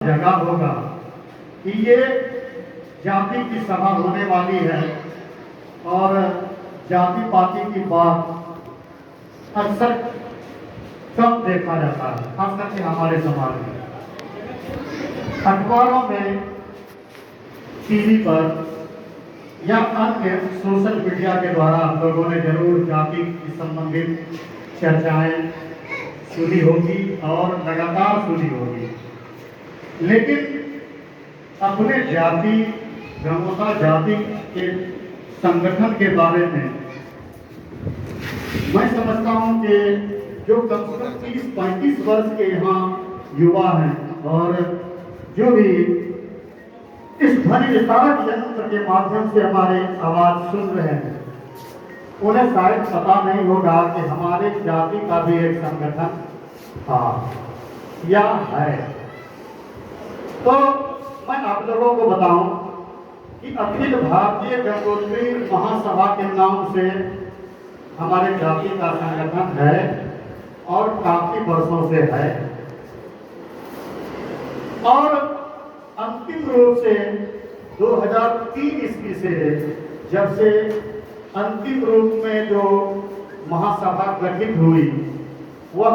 जगा होगा कि ये जाति की सभा होने वाली है और जाति पाति की बात अक्सर कम देखा जाता है, खास करके हमारे समाज में। अखबारों में, टीवी पर या अन्य सोशल मीडिया के द्वारा आप लोगों ने जरूर जाति की संबंधित चर्चाएं सुनी होगी और लगातार सुनी होगी, लेकिन अपने जाति ब्रह्मता जाति के संगठन के बारे में मैं समझता हूं कि जो कम से कम 30-35 वर्ष के यहाँ युवा हैं और जो भी इस ध्वनि विस्तारक यंत्र के माध्यम से हमारे आवाज सुन रहे हैं, उन्हें शायद पता नहीं होगा कि हमारे जाति का भी एक संगठन था या है। तो मैं आप लोगों को बताऊं कि अखिल भारतीय गंगोत्री महासभा के नाम से हमारे जाति का संगठन है और काफी वर्षों से है, और अंतिम रूप से 2003 ईस्वी से जब से अंतिम रूप में जो महासभा गठित हुई वह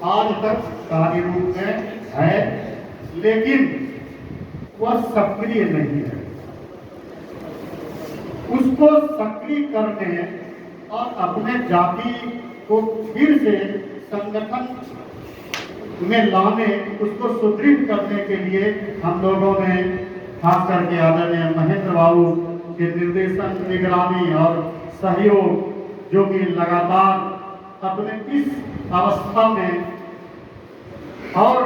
आज तक कार्य रूप में है, लेकिन वह सक्रिय नहीं है। उसको सक्रिय करने और अपने जाति को फिर से संगठन में लाने, उसको सुदृढ़ करने के लिए हम लोगों ने खास करके आदरणीय महेंद्र बाबू के निर्देशन, निगरानी और सहयोग, जो कि लगातार अपने इस अवस्था में और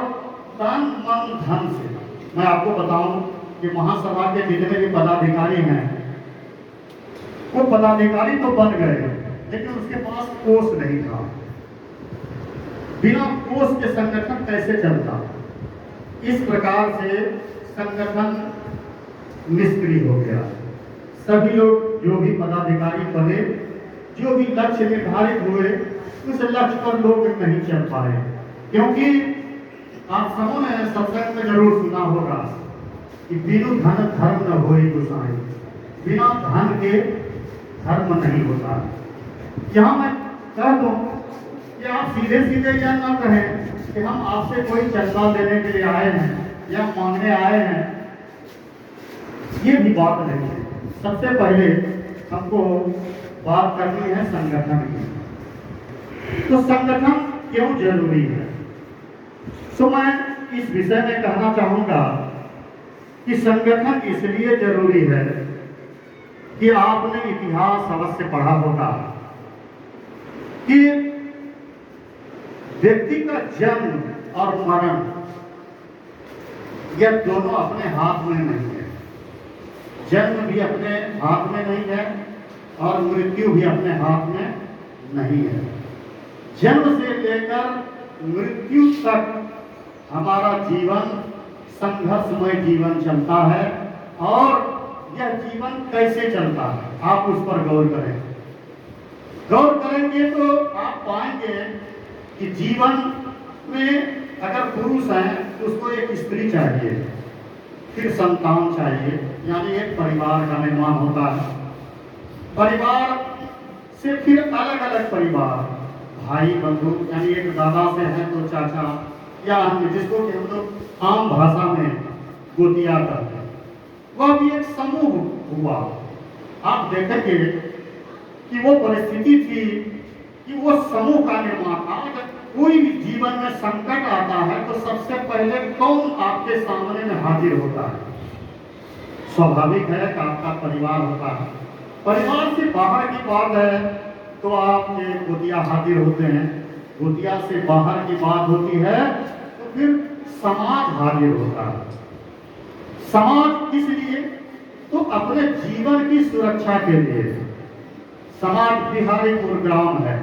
तन मन धन से, मैं आपको बताऊं कि महासभा के जितने भी पदाधिकारी हैं वो पदाधिकारी तो बन गए, लेकिन उसके पास कोष नहीं था। बिना कोष के संगठन कैसे चलता? इस प्रकार से संगठन निष्क्रिय हो गया। सभी लोग जो भी पदाधिकारी बने, जो भी लक्ष्य निर्धारित हुए, उस लक्ष्य पर लोग नहीं चल पाए, क्योंकि आप सबों ने सत्संग में जरूर सुना होगा कि बिनु धन धर्म न होई गोसाई, बिना धन के धर्म नहीं होता। यहाँ मैं कह दूं कि आप सीधे सीधे यह ना कहें कि हम आपसे कोई चंदा लेने के लिए आए हैं या मांगने आए हैं, ये भी बात नहीं है। सबसे पहले हमको बात करनी है संगठन की। तो संगठन क्यों जरूरी है? तो मैं इस विषय में कहना चाहूंगा कि संगठन इसलिए जरूरी है कि आपने इतिहास अवश्य पढ़ा होगा कि व्यक्ति का जन्म और मरण यह दोनों अपने हाथ में नहीं है। जन्म भी अपने हाथ में नहीं है और मृत्यु भी अपने हाथ में नहीं है। जन्म से लेकर मृत्यु तक हमारा जीवन संघर्षमय जीवन चलता है, और यह जीवन कैसे चलता है आप उस पर गौर करें। गौर करेंगे तो आप पाएंगे कि जीवन में अगर पुरुष है तो उसको एक स्त्री चाहिए, फिर संतान चाहिए, यानी एक परिवार का निर्माण होता है। परिवार से फिर अलग अलग परिवार, भाई बंधु, यानी एक दादा से है तो चाचा या अन्य, जिसको कि हम लोग आम भाषा में गोतिया कहते हैं, वह भी एक समूह हुआ। आप देखेंगे कि वो परिस्थिति थी कि वो समूह का निर्माण। आज कोई भी जीवन में संकट आता है तो सबसे पहले कौन आपके सामने में हाजिर होता है? स्वाभाविक है कि आपका परिवार होता है। परिवार से बाहर की बात है तो आपके गोतिया हाजिर होते हैं, गोतिया से बाहर की बात होती है तो फिर समाज हाजिर होता है। समाज किस लिए? तो अपने जीवन की सुरक्षा के लिए। समाज बिहारीपुर ग्राम है,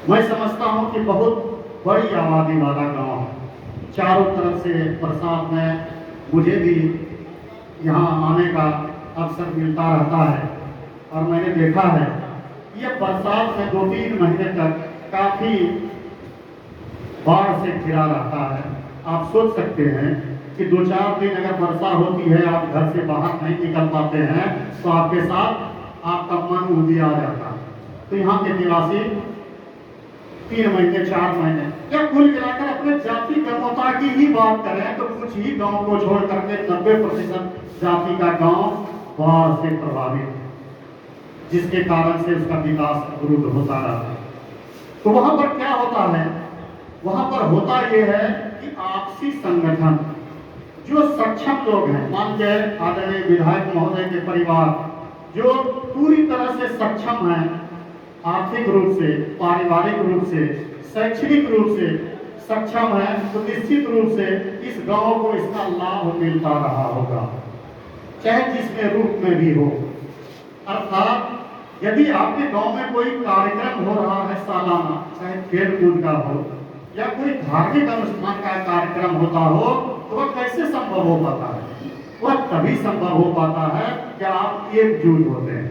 मैं समझता हूं कि बहुत बड़ी आबादी वाला गांव है। चारों तरफ से बरसात में मुझे भी यहाँ आने का अवसर मिलता रहता है, और मैंने देखा है ये बरसात में 2-3 महीने तक काफी बाढ़ से घिरा रहता है। आप सोच सकते हैं कि 2-4 दिन अगर वर्षा होती है, आप घर से बाहर नहीं निकल पाते हैं, तो आपके साथ आपका मन उबिया जाता है। तो यहाँ के निवासी 3 महीने 4 महीने या कुल मिलाकर अपने जाति गमोता की ही बात करें तो कुछ ही गांव को छोड़ करके 90% जाति का गांव बाढ़ से प्रभावित है, जिसके कारण से उसका विकास अवरुद्ध होता रहता है। तो वहां पर क्या होता है, वहां पर होता यह है कि आपसी संगठन, जो सक्षम लोग हैं, मान के आदरणीय विधायक महोदय के परिवार जो पूरी तरह से सक्षम हैं, आर्थिक रूप से, पारिवारिक रूप से, शैक्षणिक रूप से सक्षम है, तो निश्चित रूप से इस गांव को इसका लाभ मिलता रहा होगा, चाहे जिसमें रूप में भी हो। अर्थात यदि आपके गांव में कोई कार्यक्रम हो रहा है सालाना, चाहे खेल कूद का हो या कोई धार्मिक अनुष्ठान का कार्यक्रम होता हो, तो वह कैसे संभव हो पाता है? वह तभी संभव हो पाता है कि आप एकजुट होते हैं,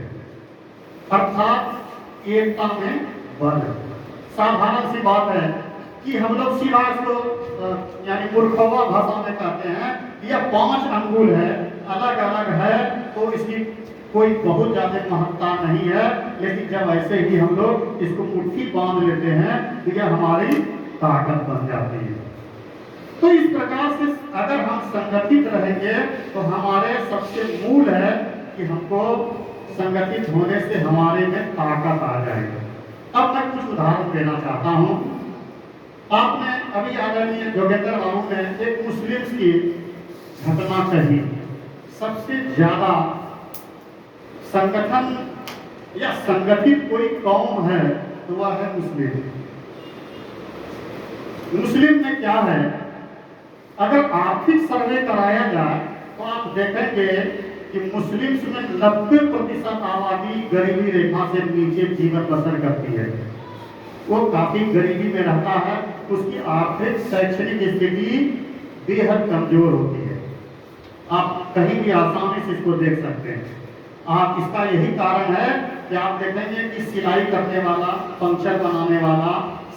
अर्थात एकता में बल। साधारण सी बात है कि हम लोग सीधा इसको यानी मूर्खवा भाषा में कहते हैं, यह 5 अंगुल है, अलग अलग है, तो इसकी कोई बहुत ज्यादा महत्ता नहीं है, लेकिन जब ऐसे ही हम लोग इसको मुट्ठी बांध लेते हैं तो यह हमारी ताकत बन जाती है। तो इस प्रकार से अगर हम संगठित रहेंगे तो हमारे सबसे मूल है कि हमको संगठित होने से हमारे में ताकत आ जाएगी। अब मैं कुछ उदाहरण देना चाहता हूँ। आपने अभी आदरणीय जोगेंद्र बाबू ने एक मुस्लिम की घटना कही, सबसे ज्यादा संगठन या संगठित कोई कौम है तो वह है मुस्लिम। मुस्लिम में क्या है, अगर आर्थिक सर्वे कराया जाए तो आप देखेंगे कि मुस्लिम्स में 90% आबादी गरीबी रेखा से नीचे जीवन बसर करती है। वो काफी गरीबी में रहता है, उसकी आर्थिक शैक्षणिक स्थिति बेहद कमजोर होती है। आप कहीं भी आसानी से इसको देख सकते हैं। आप इसका यही कारण है कि आप देखेंगे कि सिलाई करने वाला, पंक्चर बनाने वाला,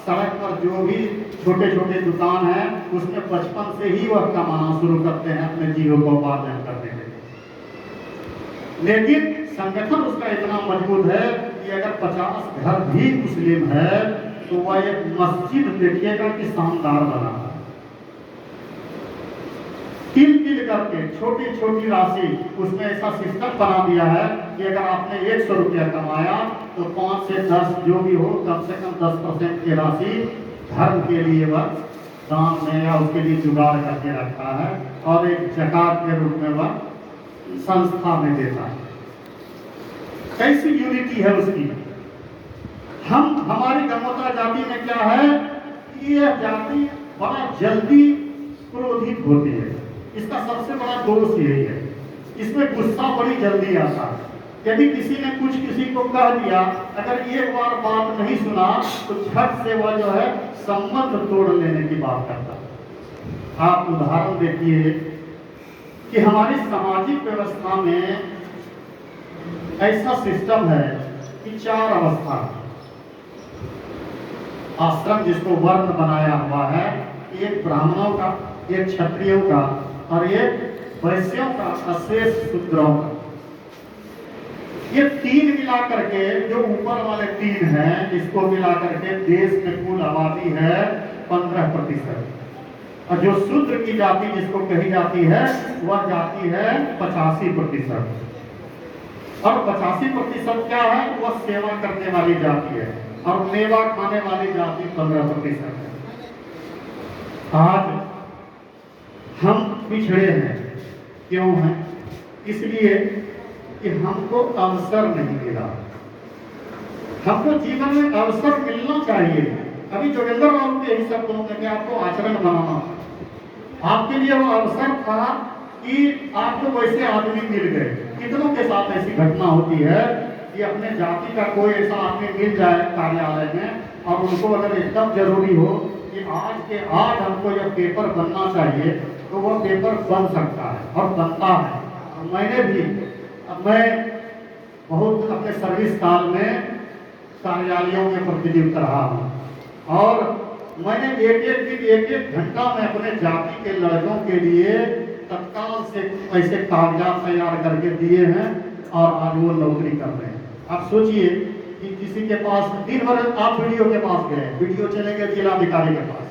सड़क पर जो भी छोटे छोटे दुकान है, उसमें बचपन से ही वह कमाना शुरू करते हैं अपने जीवनोपार्जन करने के लिए। लेकिन संगठन उसका इतना मजबूत है कि अगर 50 घर भी मुस्लिम है तो वह एक मस्जिद देखिएगा कि शानदार बना है, तिल तिल करके छोटी छोटी राशि उसमें ऐसा सिस्टम बना दिया है कि अगर आपने 100 रुपया कमाया तो 5 से 10 जो भी हो, कम से कम 10% की राशि धर्म के लिए वह दान में या उसके लिए जुगाड़ करके रखा है, और एक ज़कात के रूप में वह संस्था में देता है। कैसी यूनिटी है उसकी। हमारी गमोता जाति में क्या है, यह जाति बड़ा जल्दी क्रोधित होती है। इसका सबसे बड़ा दोष यही है, इसमें गुस्सा बड़ी जल्दी आता है। यदि किसी ने कुछ किसी को कह दिया, अगर एक बार बात नहीं सुना तो झट से वह जो है संबंध तोड़ लेने की बात करता है। आप उदाहरण देखिए कि हमारी सामाजिक व्यवस्था में ऐसा सिस्टम है कि 4 अवस्था, आश्रम जिसको वर्ण बनाया हुआ है, एक ब्राह्मणों का, एक क्षत्रियों का और एक वैश्यों का, अशेष शूद्रों का। ये 3 मिला करके, जो ऊपर वाले 3 हैं, इसको मिला करके देश में कुल आबादी है 15%, और जो शूद्र की जाति जिसको कही जाती है वह जाति है 85%, और 85% क्या है, वह सेवा करने वाली जाति है, और मेवा खाने वाली जाति 15% है। आज हम पिछड़े हैं, क्यों हैं? इसलिए कि हमको अवसर नहीं मिला। हमको जीवन में अवसर मिलना चाहिए। अभी जोगेंद्र बाबू के यही शब्दों में कि आपको आचरण बनाना, आपके लिए वो अवसर था कि आपको वैसे आदमी मिल गए। कितनों के साथ ऐसी घटना होती है कि अपने जाति का कोई ऐसा आदमी मिल जाए कार्यालय में, और उनको अगर एकदम जरूरी हो कि आज के आज हमको यह पेपर बनना चाहिए, तो वह पेपर बन सकता है और बनता है। मैंने भी, मैं बहुत अपने सर्विस काल में कार्यालयों में प्रतिनियुक्त रहा हूँ, और मैंने एक एक घंटा में अपने जाति के लड़कों के लिए तत्काल से ऐसे कागजात तैयार करके दिए हैं और आज वो नौकरी कर रहे हैं। आप सोचिए कि किसी के पास दिन भर आप वीडियो के पास गए, वीडियो चलेंगे जिलाधिकारी के पास,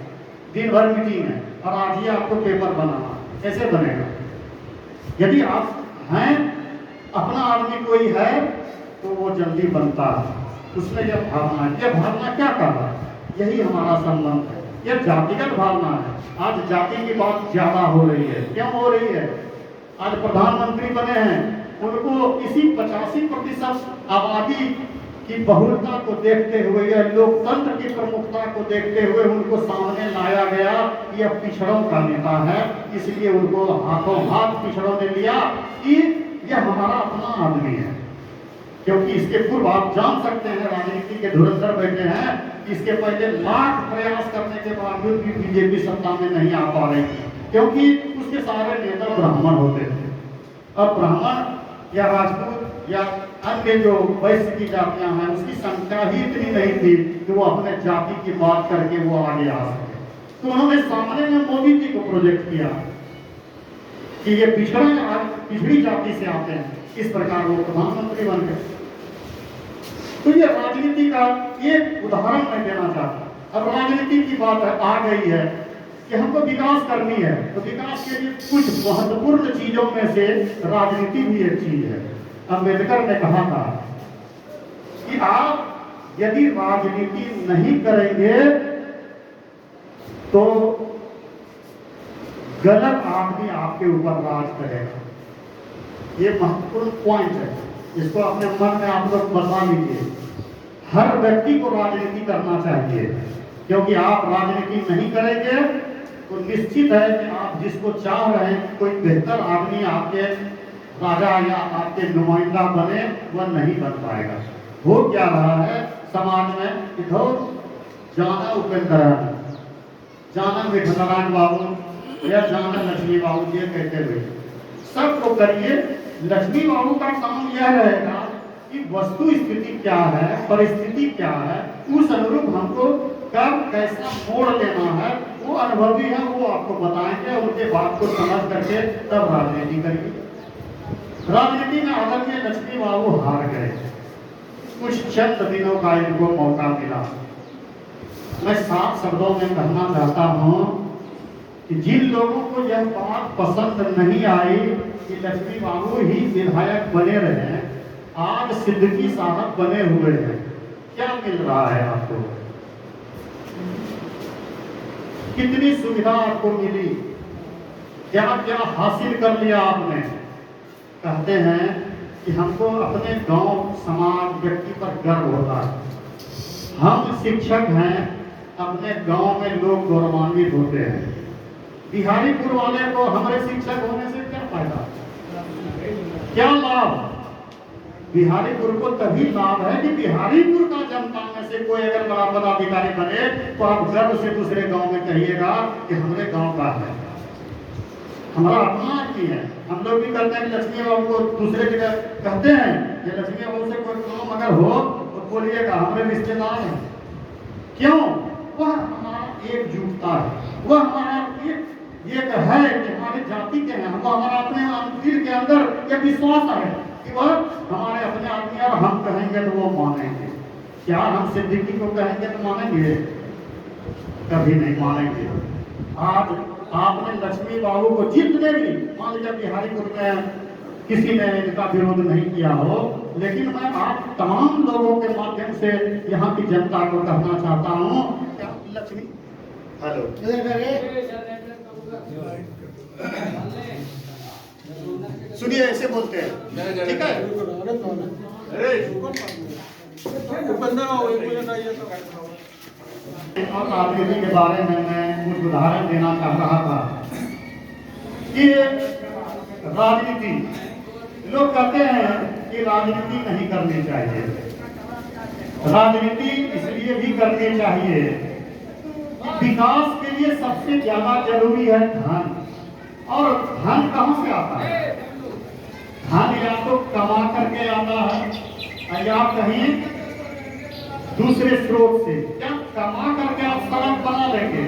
दिन भर मीटिंग है और आज ही आपको पेपर बनाना, कैसे बनेगा? यदि आप हैं, अपना आदमी कोई है तो वो जल्दी बनता है। उसमें यह भावना क्या कर रहा है? यही हमारा संबंध है, यह जातिगत भावना है। आज जाति की बात ज्यादा हो रही है। क्यों हो रही है? आज प्रधानमंत्री बने हैं, उनको इसी 85% आबादी की बहुलता को देखते हुए या लोकतंत्र की प्रमुखता को देखते हुए उनको सामने लाया गया कि यह पिछड़ों का नेता है, इसलिए उनको हाथों हाथ पिछड़ों ने लिया कि यह हमारा अपना आदमी है। क्योंकि इसके पूर्व आप जान सकते हैं, राजनीति के धुरंधर बैठे हैं, इसके पहले लाख प्रयास करने के बावजूद भी बीजेपी सत्ता में नहीं आ पा रही थी, क्योंकि उसके सारे नेता ब्राह्मण होते थे। और ब्राह्मण या राजपूत या अन्य जो वैश्य की जातियां हैं, उसकी संख्या ही इतनी नहीं थी कि वो अपने जाति की बात करके वो आगे आ सके। तो उन्होंने सामने में मोदी जी को प्रोजेक्ट किया कि ये पिछड़ी जाति से आते हैं, इस प्रकार वो प्रधानमंत्री बन गए। तो ये राजनीति का एक उदाहरण मैं देना चाहता। अब राजनीति की बात आ गई है कि हमको विकास करनी है, तो विकास के लिए कुछ महत्वपूर्ण चीजों में से राजनीति भी एक चीज है। अम्बेडकर ने कहा था कि आप यदि राजनीति नहीं करेंगे तो गलत आदमी आपके ऊपर राज करेगा। ये महत्वपूर्ण पॉइंट है, इसको अपने मन में आप लोग बता लीजिए। हर व्यक्ति को राजनीति करना चाहिए, क्योंकि आप राजनीति नहीं करेंगे तो निश्चित है कि आप जिसको चाह रहे हैं कोई बेहतर आदमी आपके राजा या आपके नुमाइंदा बने, वह नहीं बन पाएगा। हो क्या रहा है समाज में? इधर जाना उपेंद्र, जाना विठलनारायण बाबू या जाना लक्ष्मी बाबू, ये कहते हुए सबको करिए। लक्ष्मी बाबू का काम यह रहेगा कि वस्तु स्थिति क्या है, परिस्थिति क्या है, उस अनुरूप हमको कब कैसा मोड़ लेना है, वो अनुभवी है, वो आपको बताएंगे। उनके बात को समझ करके तब राजनीति करिए। राजनीति में आदरणीय लक्ष्मी बाबू हार गए, कुछ चंद दिनों का इनको मौका मिला। मैं साफ शब्दों में कहना चाहता हूँ कि जिन लोगों को यह बात पसंद नहीं आई कि लक्ष्मी बाबू ही विधायक बने रहे, आज सिद्दीकी साहब बने हुए हैं, क्या मिल रहा है आपको? कितनी सुविधा आपको मिली, क्या क्या हासिल कर लिया आपने? कहते हैं कि हमको अपने गांव, समाज, व्यक्ति पर गर्व होता है। हम शिक्षक हैं, अपने गांव में लोग गौरवान्वित होते हैं। बिहारीपुर वाले को हमारे शिक्षक होने से क्या फायदा, क्या लाभ? बिहारीपुर को तभी लाभ है कि बिहारीपुर का जनता में से कोई अगर बड़ा पदाधिकारी बने तो आप गर्व से दूसरे गांव में कहिएगा कि हमारे गांव का है, हमारा अपना आदमी है। हम लोग भी कहते हैं कि लक्ष्मी बाबू को दूसरे जगह कहते हैं कि लक्ष्मी बाबू से कोई काम अगर हो तो बोलिएगा हमारे रिश्तेदार हैं। क्यों? वह हमारा एकजुटता है, वह हमारा एक है कि हमारी जाति के हैं, हमको हमारा अपने दिल के अंदर यह विश्वास है कि वह हमारे अपने आदमी, और हम कहेंगे तो वो मानेंगे। क्या हम सिद्दीकी को कहेंगे तो मानेंगे? कभी नहीं मानेंगे। आज आपने लक्ष्मी बाबू को जितने भी, मान लीजिए बिहारीपुर में किसी ने इनका विरोध नहीं किया हो, लेकिन मैं आप तमाम लोगों के माध्यम से यहाँ की जनता को कहना चाहता हूँ, क्या लक्ष्मी हेलो सुनिए, ऐसे बोलते हैं, ठीक है? और राजनीति के बारे में मैं कुछ उदाहरण देना चाह रहा था कि राजनीति, लोग कहते हैं कि राजनीति नहीं करनी चाहिए। राजनीति इसलिए भी करनी चाहिए, विकास के लिए सबसे ज्यादा जरूरी है धन। और धन कहाँ से आता है? धन या तो कमा करके आता है या कहीं दूसरे स्रोत से। क्या कमा करके आप सड़क बना लेंगे?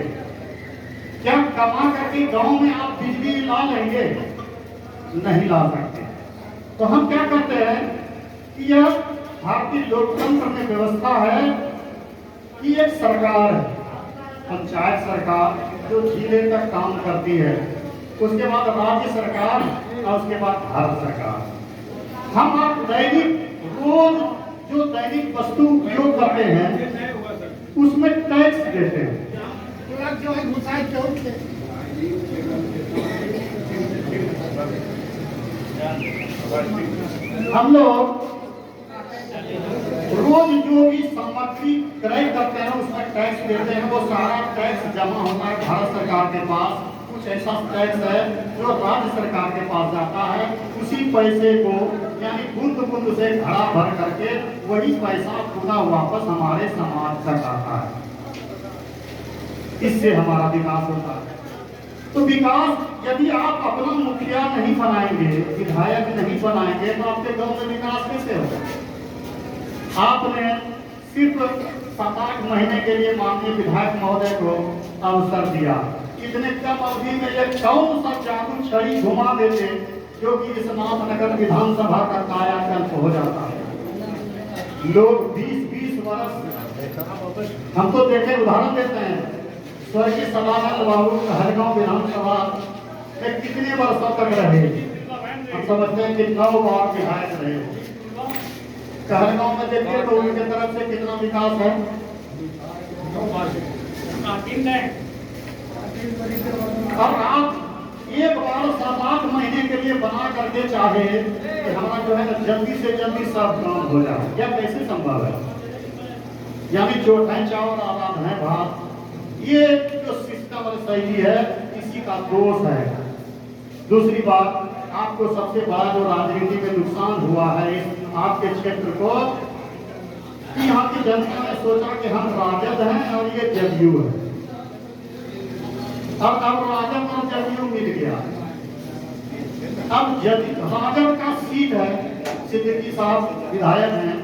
क्या कमा करके गांव में आप बिजली ला लेंगे? नहीं ला सकते। तो हम क्या करते हैं कि यह भारतीय लोकतंत्र में व्यवस्था है कि एक सरकार है, पंचायत सरकार, जो जिले तक काम करती है, उसके बाद राज्य सरकार और उसके बाद भारत सरकार। हम आप दैनिक रोज जो दैनिक वस्तु उपयोग करते हैं उसमें टैक्स देते हैं। हम लोग रोज जो भी सामग्री क्रय करते हैं उसमें टैक्स देते हैं, वो सारा टैक्स जमा होता है भारत सरकार के पास। कुछ ऐसा टैक्स है जो राज्य सरकार के पास जाता है, उसी पैसे को यानी बूंद बूंद से घड़ा भर करके वही पैसा पुनः वापस हमारे समाज तक आता है। इससे हमारा विकास होता है। तो विकास यदि आप अपना मुखिया नहीं बनाएंगे, विधायक नहीं बनाएंगे, तो आपके गांव में विकास कैसे होगा? आपने सिर्फ 7-8 महीने के लिए माननीय विधायक महोदय को अवसर दिया, इतने कम अवधि में ये कौन सा जादू छड़ी घुमा देते जो कि इस नाथनगर विधानसभा का कायाकल्प हो जाता है। लोग 20-20 वर्ष, हम तो देखे उदाहरण देते हैं, स्वर्गीय सदानंद बाबू कहलगांव विधानसभा में कितने वर्षों तक रहे? हम समझते हैं कि 9 बार विधायक रहे। कहलगांव में देखिए तो उनके तरफ से कितना विकास है। और आप एक बार 7-8 महीने के लिए बना करके चाहे कि हमारा जो है ना जल्दी से जल्दी सब काम हो जाए, यह कैसे संभव है? यानी जो है चावल आबाद है भात, ये जो सिस्टम और शैली है इसी का दोष है। दूसरी बात, आपको सबसे बड़ा जो राजनीति में नुकसान हुआ है आपके क्षेत्र को, कि यहाँ की जनता ने सोचा कि हम राजद हैं और ये जदयू है। अब राजद और जदयू मिल गया। अब राजद का सीट है, सिद्दीकी साहब विधायक हैं,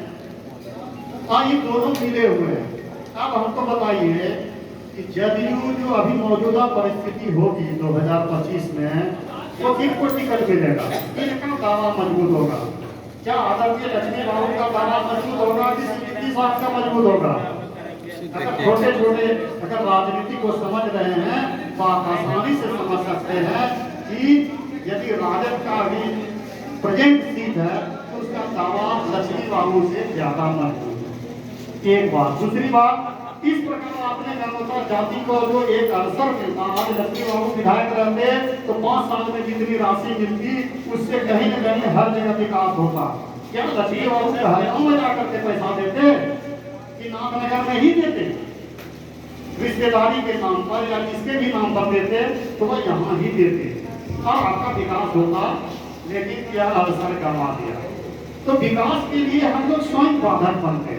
और ये दोनों मिले हुए हैं। अब हमको बताइए कि जदयू जो अभी मौजूदा परिस्थिति होगी 2025 में, वो किनको टिकट मिलेगा? किनका दावा मजबूत होगा? क्या आदरणीय लक्ष्मी बाबू का दावा मजबूत होगा कि सिद्दीकी साहब का मजबूत होगा? अगर छोटे छोटे अगर राजनीति को समझ रहे हैं तो आप आसानी से समझ सकते हैं कि यदि राजद का अभी प्रेजेंट सीट है तो उसका दावा लक्ष्मी बाबू से ज्यादा मजबूत है। एक बात। दूसरी बात, इस प्रकार आपने गणतंत्र जाति को जो एक अवसर मिलता, आज लक्ष्मी बाबू विधायक रहते तो 5 साल में जितनी राशि मिलती उससे कहीं न कहीं हर जगह विकास होता। क्या लक्ष्मी बाबू कहलगांव में जाकर के पैसा देते कि नाथनगर में ही देते? रिश्तेदारी के नाम पर या किसके भी नाम पर देते तो वह यहाँ ही देते और आपका विकास होता, लेकिन यह अवसर गंवा दिया। तो विकास के लिए हम लोग स्वयं बाधक बनते।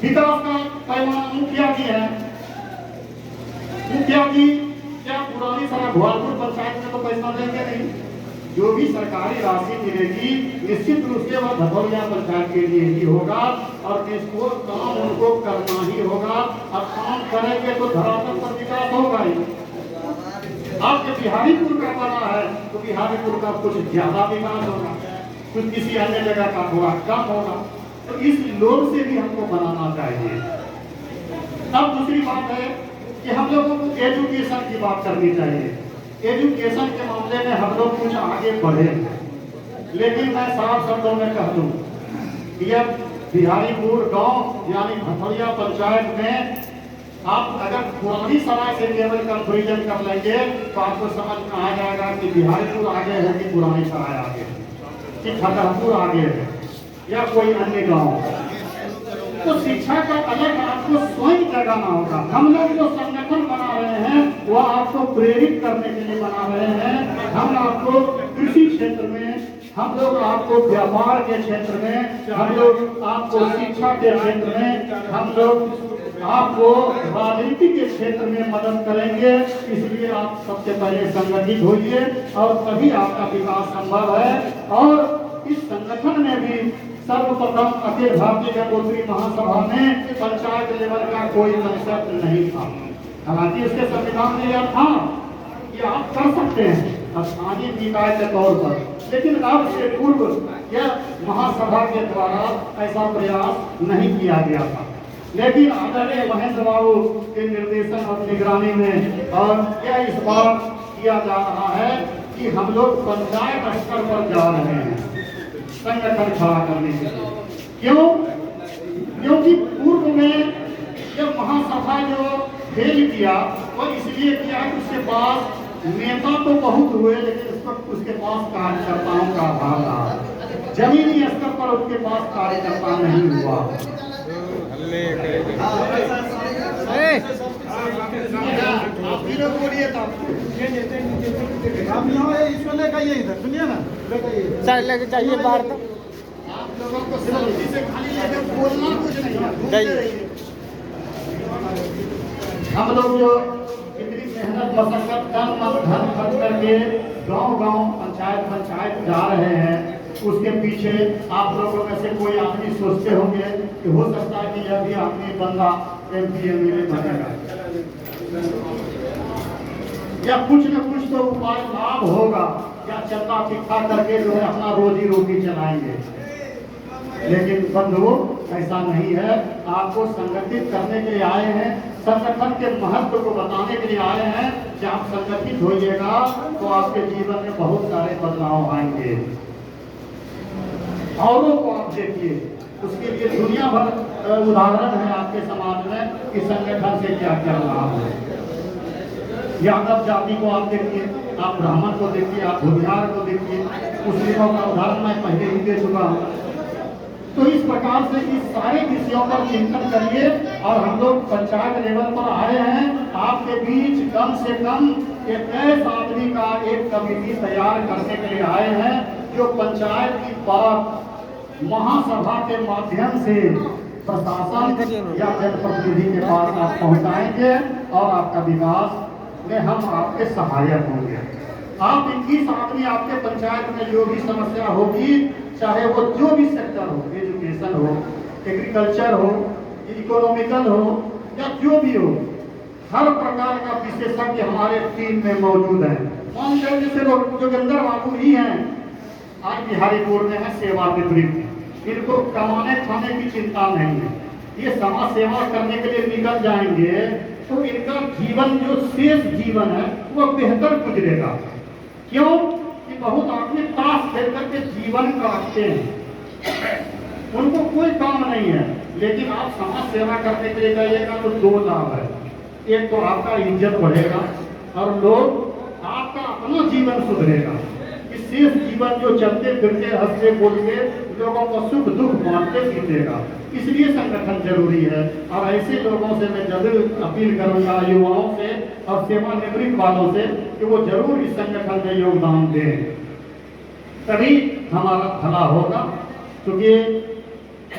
विकास का पैमाना मुखिया जी है। मुखिया जी क्या पुरानी सड़क ग्वालपुर पंचायत में तो पैसा देंगे नहीं? जो भी सरकारी राशि मिलेगी निश्चित रूप से वह धतौलिया पंचायत के लिए ही होगा और इसको काम उनको करना ही होगा। अब काम करेंगे तो धरातल पर विकास होगा ही। अब जब बिहारीपुर का बना है तो बिहारीपुर का कुछ ज्यादा विकास होगा, कुछ किसी अन्य जगह का थोड़ा कम होगा। तो इस लोग से भी हमको बनाना चाहिए। अब दूसरी बात है कि हम लोगों को एजुकेशन की बात करनी चाहिए। एजुकेशन के मामले में हम लोग कुछ आगे बढ़े, लेकिन मैं साफ शब्दों में कह दूं कि यह बिहारीपुर गांव यानी धतौलिया पंचायत में आप अगर पुरानी सराय से केवल कंपेरिजन कर लेंगे तो आपको समझ में आ जाएगा कि बिहारीपुर आगे है कि पुरानी सराय आगे है कि खतरपुर आगे है या कोई अन्य गांव। तो शिक्षा का अलग आपको स्वयं जगाना होगा। हम लोग जो संगठन बना रहे हैं वो आपको प्रेरित करने के लिए बना रहे हैं। हम आपको कृषि क्षेत्र में, हम लोग आपको व्यापार के क्षेत्र में, हम लोग आपको शिक्षा के क्षेत्र में, हम लोग आपको राजनीति के क्षेत्र में मदद करेंगे। इसलिए आप सबसे पहले संगठित होइए और तभी आपका विकास संभव है। और इस संगठन में भी सर्वप्रथम अखिल भारतीय गंगोत्री महासभा में पंचायत लेवल का कोई कंसेप्ट नहीं था। हालांकि उसके संविधान में यह था कि आप कर सकते हैं स्थानीय निकाय के तौर पर, लेकिन अब से पूर्व यह महासभा के द्वारा ऐसा प्रयास नहीं किया गया था। लेकिन आदरणीय महेंद्र बाबू के निर्देशन और निगरानी में और यह इस बार किया जा रहा है कि हम लोग पंचायत स्तर पर जा रहे हैं संगठन खड़ा करने के लिए। क्यों? क्योंकि पूर्व में जब महासभा जो फेल किया वो इसलिए किया कि उसके पास नेता तो बहुत हुए, लेकिन उसके पास कार्यकर्ताओं का अभाव रहा। जमीनी स्तर पर उसके पास कार्यकर्ता नहीं हुआ। चाहिए बाहर तो आप लोगों को सिर्फ से खाली लेकर बोलना कुछ नहीं है। हम लोग जो इतनी मेहनत मशक्कत तन मन धन खर्च करके गांव-गांव पंचायत जा रहे हैं, उसके पीछे आप लोगों में से कोई आदमी सोचते होंगे कि हो सकता है कि यह भी आदमी बंदा MP MLA बनेगा या कुछ न कुछ तो उपाय लाभ होगा या चंदा इकट्ठा करके जो है अपना रोजी रोटी चलाएंगे। लेकिन बंधुओं ऐसा नहीं है। आपको संगठित करने के लिए आए हैं, संगठन के महत्व को बताने के लिए आए हैं कि आप संगठित होइएगा तो आपके जीवन में बहुत सारे बदलाव आएंगे। औरों को आप देखिए, उसके लिए दुनिया भर उदाहरण है आपके समाज में कि संगठन से क्या क्या लाभ है। यादव जाति को आप देखिए, आप ब्राह्मण को देखिए, आप भूमिहार को देखिए, मुस्लिमों का उदाहरण मैं पहले ही दे चुका हूँ। तो इस प्रकार से इस सारे विषयों पर चिंतन करिए और हम लोग पंचायत लेवल पर आए हैं। आपके बीच कम से कम 21 आदमी का एक कमेटी तैयार करने के लिए आए हैं, जो पंचायत की बात महासभा के माध्यम से प्रशासन या जनप्रतिनिधि के पास आप पहुंचाएंगे और आपका विकास में हम आपके सहायक होंगे। आप 21 आदमी आपके पंचायत में जो भी समस्या होगी, चाहे वो जो भी सेक्टर हो, एजुकेशन हो, एग्रीकल्चर हो, इकोनॉमिकल हो या जो भी हो, हर प्रकार का विशेषज्ञ हमारे टीम में मौजूद है। मान लीजिए जैसे जोगिंदर बाबू ही हैं, आज बिहारीपुर में है सेवानिवृत्त, इनको कमाने खाने की चिंता नहीं है, ये समाज सेवा करने के लिए निकल जाएंगे तो इनका जीवन जो शेष जीवन है वो बेहतर गुजरेगा। क्यों? कि बहुत आदमी ताश खेल करके जीवन काटते हैं, उनको कोई काम नहीं है। लेकिन आप समाज सेवा करने के लिए जाइएगा तो 2 लाभ है। एक तो आपका इज्जत बढ़ेगा और लोग आपका अपना जीवन सुधरेगा। शेष जीवन जो चलते फिरते हंसते बोलते लोगों को सुख दुख बांटते बीतेगा। इसलिए संगठन जरूरी है और ऐसे लोगों से मैं जरूर अपील करूंगा, युवाओं से और सेवानिवृत्त वालों से, कि वो जरूर इस संगठन में योगदान दें, तभी हमारा भला होगा। क्योंकि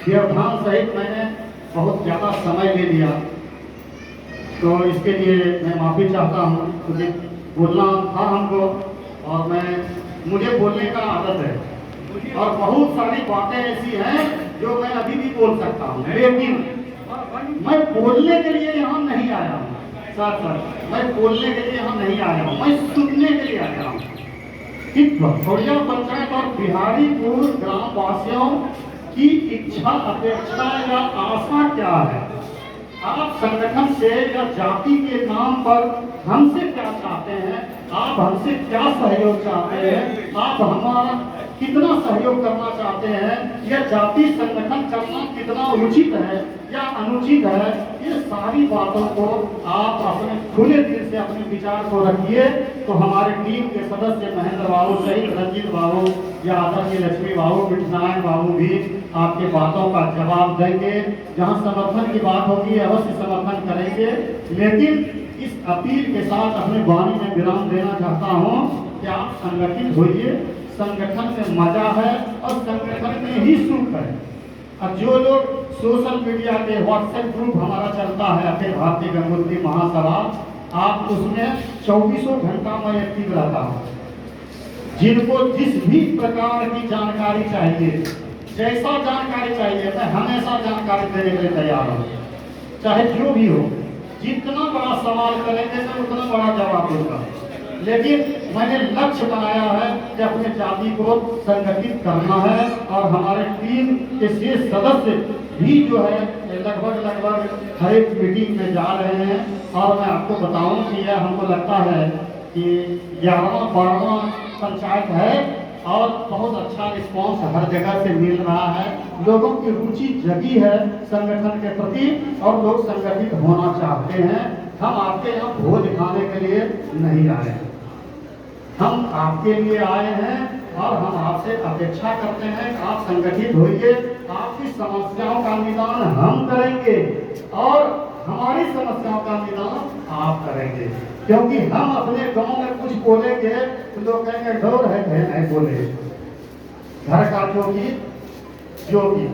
व्यवधान सहित मैंने बहुत ज़्यादा समय ले लिया, तो इसके लिए मैं माफ़ी चाहता हूँ, क्योंकि बोलना था हमको और मुझे बोलने का आदत है और बहुत सारी बातें ऐसी हैं जो मैं अभी भी बोल सकता हूँ, लेकिन मैं बोलने के लिए यहाँ नहीं आया हूँ। साथ मैं बोलने के लिए यहाँ नहीं आया हूँ, मैं सुनने के लिए आया हूँ कि भटौरिया पंचायत और बिहारीपुर ग्राम वासियों की इच्छा, अपेक्षा या आशा क्या है। आप संगठन से या जाति के नाम पर हमसे क्या चाहते हैं, आप हमसे क्या सहयोग चाहते हैं, आप हमारा कितना सहयोग करना चाहते हैं, यह जाति संगठन करना कितना उचित है या अनुचित है, ये सारी बातों को आप अपने खुले दिल से अपने विचार को रखिए। तो हमारे टीम के सदस्य महेंद्र बाबू सहित रंजीत बाबू या आदरणीय लक्ष्मी बाबू, विठनारायण बाबू भी आपके बातों का जवाब देंगे। जहाँ समर्थन की बात होगी अवश्य समर्थन करेंगे, लेकिन इस अपील के साथ अपने वाणी में विराम देना चाहता हूँ कि आप संगठित होइए। संगठन में मजा है और संगठन में ही सुख है। अब जो लोग सोशल मीडिया के व्हाट्सएप ग्रुप हमारा चलता है अखिल भारतीय गंगोत्री महासभा, आप उसमें 24 घंटा मैं एक्टिव रहता हूँ। जिनको जिस भी प्रकार की जानकारी चाहिए जैसा जानकारी चाहिए मैं हमेशा जानकारी देने के लिए तैयार हूँ, चाहे जो भी हो। जितना बड़ा सवाल करेंगे मैं उतना बड़ा जवाब दूंगा, लेकिन मैंने लक्ष्य बनाया है कि अपने जाति को संगठित करना है। और हमारे टीम के शेष सदस्य भी जो है लगभग हर एक मीटिंग में जा रहे हैं। और मैं आपको बताऊं कि यह हमको लगता है कि 11वां 12वां पंचायत है और बहुत अच्छा रिस्पांस हर जगह से मिल रहा है। लोगों की रुचि जगी है संगठन के प्रति और लोग संगठित होना चाहते हैं। हम आपके यहाँ भोज खाने के लिए नहीं आए हैं, हम आपके लिए आए हैं और हम आपसे अपेक्षा करते हैं कि आप संगठित होइए। आपकी समस्याओं का निदान हम करेंगे और हमारी समस्याओं का निदान आप करेंगे, क्योंकि हम अपने गांव में कुछ बोलेंगे तो लोग कहेंगे डर है नहीं बोले, घर का जोगी।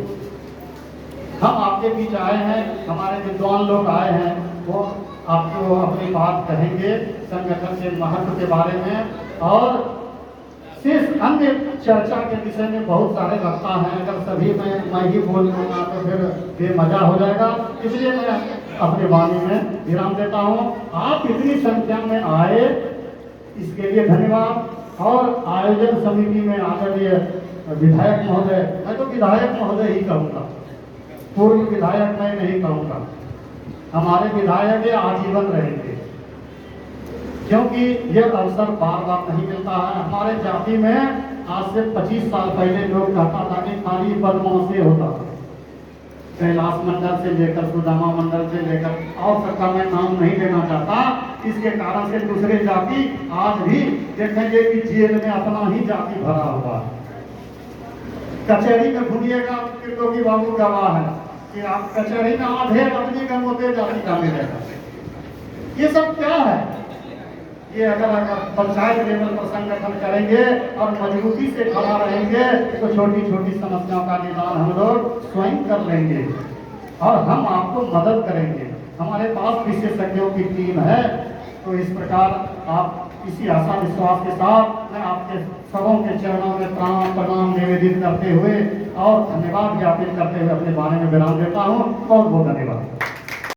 हम आपके बीच आए हैं, हमारे विद्वान लोग आए हैं, वो आपको अपनी बात कहेंगे संगठन के महत्व के बारे में। और सिर्फ अन्य चर्चा के विषय में बहुत सारे लगता है, अगर सभी मैं ही बोल लूँगा तो फिर बेमजा हो जाएगा, इसलिए मैं अपने वाणी में विराम देता हूँ। आप इतनी संख्या में आए इसके लिए धन्यवाद। और आयोजन समिति में आदरणीय विधायक महोदय, मैं तो विधायक महोदय ही कहूँगा, पूर्व विधायक मैं नहीं कहूँगा, हमारे विधायक ये आजीवन रहेंगे, क्योंकि यह अवसर बार बार नहीं मिलता है। हमारे जाति में आज से 25 साल पहले लोग कहता था कि खाली बदमाशी होता था, कैलाश मंडल से लेकर सुदामा मंडल से लेकर और सबका मैं नाम नहीं लेना चाहता। इसके कारण से दूसरे जाति आज भी देखेंगे कि जेल में अपना ही जाति भरा हुआ है। कचहरी में घूमिएगा त्रिलोकी बाबू गवाह है कि आप कचहरी में आधे आदमी का मोटे जाति का मिलेगा। ये सब क्या है? ये अगर पंचायत लेवल पर संगठन करेंगे और मजबूती से खड़ा रहेंगे तो छोटी छोटी समस्याओं का निदान हम लोग स्वयं कर लेंगे और हम आपको मदद करेंगे। हमारे पास विशेषज्ञों की टीम है। तो इस प्रकार आप इसी आशा विश्वास के साथ मैं आपके सबों के चरणों में प्रणाम निवेदित करते हुए और धन्यवाद ज्ञापित करते हुए अपने बारे में विराम देता हूँ। बहुत बहुत धन्यवाद।